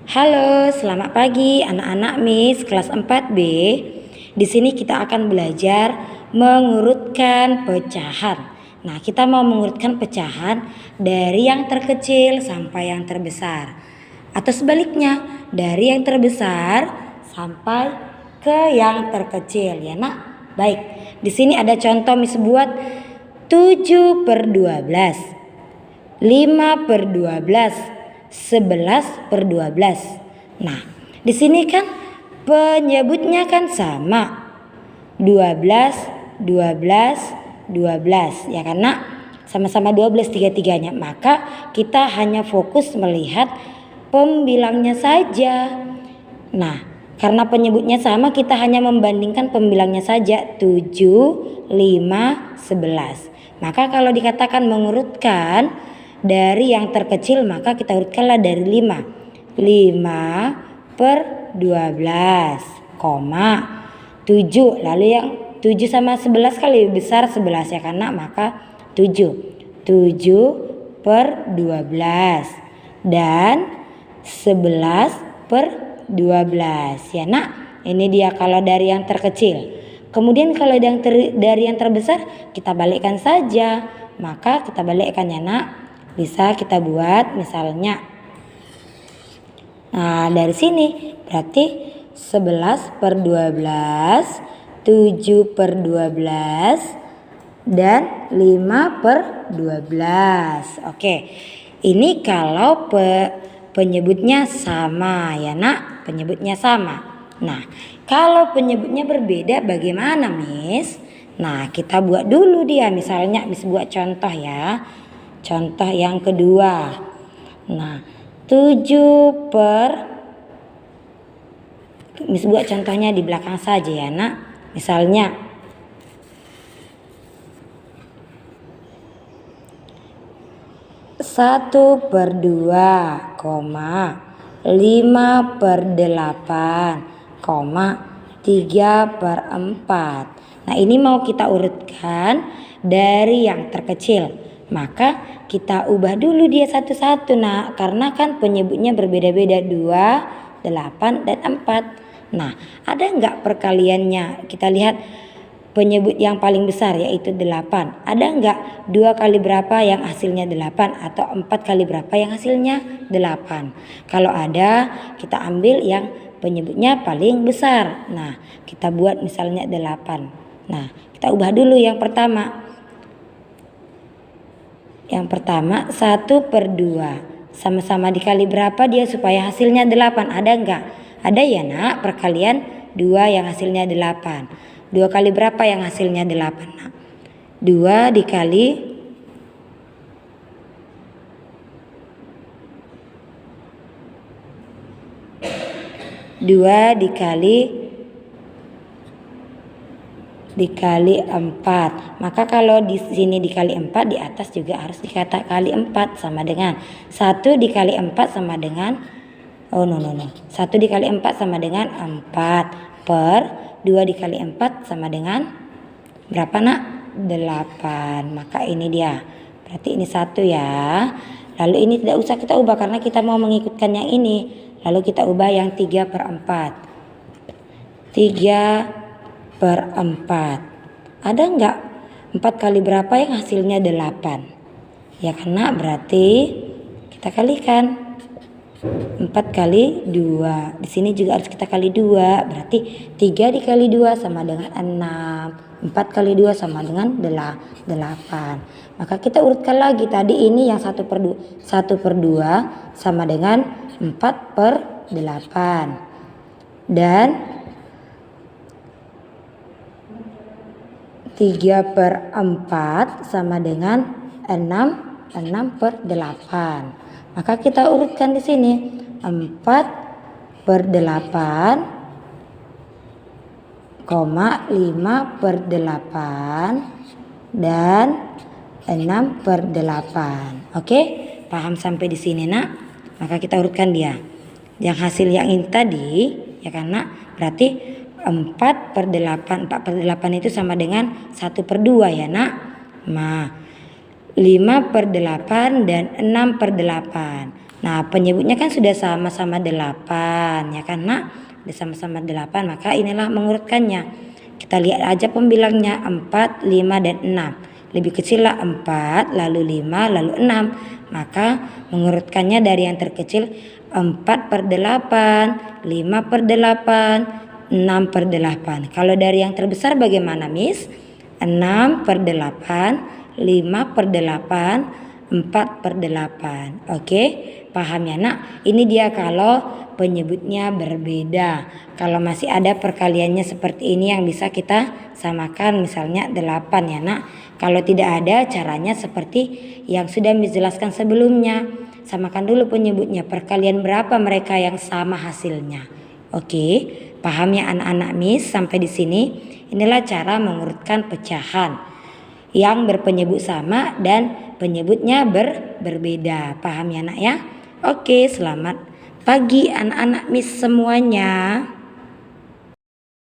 Halo, selamat pagi anak-anak Miss kelas 4B. Di sini kita akan belajar mengurutkan pecahan. Nah, kita mau mengurutkan pecahan dari yang terkecil sampai yang terbesar. Atau sebaliknya, dari yang terbesar sampai ke yang terkecil ya, Nak. Baik, di sini ada contoh Miss buat 7/12, 5/12, 11/12. Nah, di sini kan penyebutnya kan sama. 12, 12, 12 ya, karena sama-sama 12 tiga-tiganya. Maka kita hanya fokus melihat pembilangnya saja. Nah, karena penyebutnya sama, kita hanya membandingkan pembilangnya saja, 7, 5, 11. Maka kalau dikatakan mengurutkan dari yang terkecil, maka kita urutkanlah dari 5. 5/12, 7. Lalu yang 7 sama 11 kan lebih besar 11 ya, karena maka 7. 7/12 dan 11/12 ya, Nak. Ini dia kalau dari yang terkecil. Kemudian kalau dari yang terbesar, kita balikkan saja. Maka kita balikkan ya, Nak. Bisa kita buat misalnya, nah dari sini berarti 11/12, 7/12 dan 5/12. Oke, ini kalau penyebutnya sama ya, Nak. Penyebutnya sama. Nah, kalau penyebutnya berbeda bagaimana, Miss? Nah, kita buat dulu dia. Misalnya Miss buat contoh ya. Contoh yang kedua. Nah, Miss buat contohnya di belakang saja ya, Nak. Misalnya 1/2, 5/8, 3/4. Nah, ini mau kita urutkan dari yang terkecil. Maka kita ubah dulu dia satu-satu, Nah, karena kan penyebutnya berbeda-beda, 2, 8, dan 4. Nah, ada enggak perkaliannya? Kita lihat penyebut yang paling besar yaitu 8. Ada enggak 2 kali berapa yang hasilnya 8 atau 4 kali berapa yang hasilnya 8? Kalau ada, kita ambil yang penyebutnya paling besar. Nah, kita buat misalnya 8. Nah, kita ubah dulu yang pertama. Yang pertama 1/2. Sama-sama dikali berapa dia supaya hasilnya 8? Ada enggak? Ada ya, Nak, perkalian 2 yang hasilnya 8. 2 kali berapa yang hasilnya 8, Nak? 2 dikali 4. Maka kalau di sini dikali 4, di atas juga harus dikata kali 4, sama dengan 1 dikali 4 sama dengan 1 dikali 4 sama dengan 4 per 2 dikali 4 sama dengan berapa, Nak? 8. Maka ini dia. Berarti ini 1 ya. Lalu ini tidak usah kita ubah karena kita mau mengikutkan yang ini. Lalu kita ubah yang 3/4. 3/4. Ada enggak 4 kali berapa yang hasilnya 8? Ya, karena berarti kita kalikan 4 kali 2. Di sini juga harus kita kali 2. Berarti 3 dikali 2 sama dengan 6. 4 kali 2 sama dengan 8. Maka kita urutkan lagi. Tadi ini yang 1/2 sama dengan 4/8. Dan 3/4 sama dengan 6/8. Maka kita urutkan di sini 4/8, 5/8 dan 6/8. Oke, paham sampai di sini, Nak? Maka kita urutkan dia. Yang hasil yang ini tadi ya, karena berarti 4/8. 4/8 itu sama dengan 1/2 ya, Nak. Nah, 5/8 dan 6/8. Nah, penyebutnya kan sudah sama-sama 8 ya kan nak? Sudah sama-sama 8, maka inilah mengurutkannya. Kita lihat aja pembilangnya 4, 5 dan 6. Lebih kecil lah 4, lalu 5, lalu 6. Maka mengurutkannya dari yang terkecil 4/8, 5/8, 6/8. Kalau dari yang terbesar bagaimana, Miss? 6/8, 5/8, 4/8. Oke, paham ya nak? Ini dia kalau penyebutnya berbeda. Kalau masih ada perkaliannya seperti ini yang bisa kita samakan, misalnya 8 ya nak. Kalau tidak ada, caranya seperti yang sudah dijelaskan sebelumnya. Samakan dulu penyebutnya, perkalian berapa mereka yang sama hasilnya. Oke, paham ya anak-anak Miss sampai di sini? Inilah cara mengurutkan pecahan yang berpenyebut sama dan penyebutnya berbeda. Paham ya nak ya? Oke, selamat pagi anak-anak Miss semuanya.